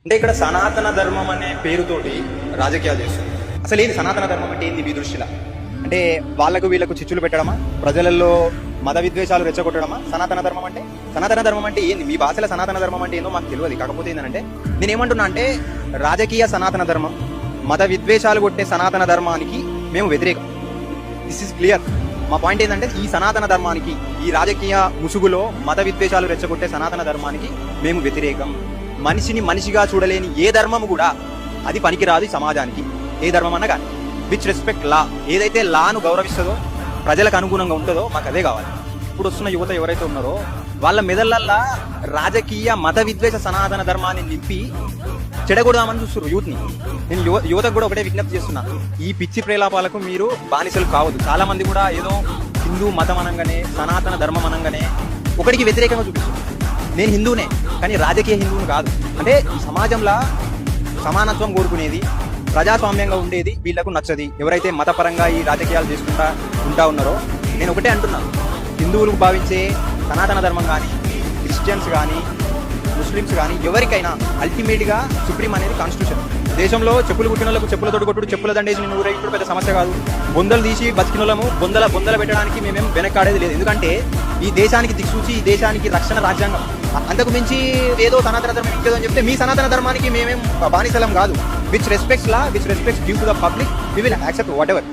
అంటే ఇక్కడ సనాతన ధర్మం అనే పేరుతోటి రాజకీయాలు చేస్తుంది. అసలు ఏంది సనాతన ధర్మం అంటే ఏంది మీ దృష్టిలో? అంటే వాళ్ళకు వీళ్ళకు చిచ్చులు పెట్టడమా, ప్రజలలో మత విద్వేషాలు రెచ్చగొట్టడమా సనాతన ధర్మం అంటే? సనాతన ధర్మం అంటే ఏంది? మీ భాషలో సనాతన ధర్మం అంటే ఏందో మాకు తెలియదు. కాకపోతే ఏంటంటే నేనేమంటున్నా అంటే రాజకీయ సనాతన ధర్మం, మత విద్వేషాలు కొట్టే సనాతన ధర్మానికి మేము వ్యతిరేకం. This is clear. మా పాయింట్ ఏంటంటే ఈ సనాతన ధర్మానికి, ఈ రాజకీయ ముసుగులో మత విద్వేషాలు రెచ్చగొట్టే సనాతన ధర్మానికి మేము వ్యతిరేకం. మనిషిని మనిషిగా చూడలేని ఏ ధర్మం కూడా అది పనికిరాదు ఈ సమాజానికి. ఏ ధర్మం అన్నా కానీ విచ్ రెస్పెక్ట్ లా, ఏదైతే లాను గౌరవిస్తుందో, ప్రజలకు అనుగుణంగా ఉంటుందో మాకు అదే కావాలి. ఇప్పుడు వస్తున్న యువత ఎవరైతే ఉన్నారో వాళ్ళ మెదళ్ళల్లా రాజకీయ మత విద్వేష సనాతన ధర్మాన్ని నింపి చెడగొడదామని చూస్తున్నారు యూత్ని. నేను యువతకు కూడా ఒకటే విజ్ఞప్తి చేస్తున్నా, ఈ పిచ్చి ప్రేలాపాలకు మీరు బానిసలు కావద్దు. చాలా మంది కూడా ఏదో హిందూ మతం అనగానే, సనాతన ధర్మం అనగానే ఒకటికి వ్యతిరేకంగా చూపిస్తున్నారు. నేను హిందూనే, కానీ రాజకీయ హిందువుని కాదు. అంటే ఈ సమాజంలో సమానత్వం కోరుకునేది, ప్రజాస్వామ్యంగా ఉండేది వీళ్లకు నచ్చది. ఎవరైతే మతపరంగా ఈ రాజకీయాలు చేసుకుంటా ఉన్నారో నేను ఒకటే అంటున్నా, హిందువులకు భావించే సనాతన ధర్మం కానీ, క్రిస్టియన్స్ కానీ, ముస్లిమ్స్ కానీ ఎవరికైనా అల్టిమేట్గా సుప్రీం అనేది కాన్స్టిట్యూషన్. దేశంలో చెప్పులు కుట్టిన వాళ్ళకు చెప్పులతోటి కొట్టుడు, చెప్పుల దండేసి నేను ఊరేగించడం పెద్ద సమస్య కాదు. బొందలు తీసి బతికిన వాళ్ళము బొందల పెట్టడానికి మేమేం వెనక్కాడేది లేదు. ఎందుకంటే ఈ దేశానికి దిక్సూచి, ఈ దేశానికి రక్షణ రాజ్యాంగం. అంతకు మించి ఏదో సనాతన ధర్మం ఇంకేదో అని చెప్తే మీ సనాతన ధర్మానికి మేమేం బానిసలం కాదు. Which respects law, which respects due to the public, we will accept what ever.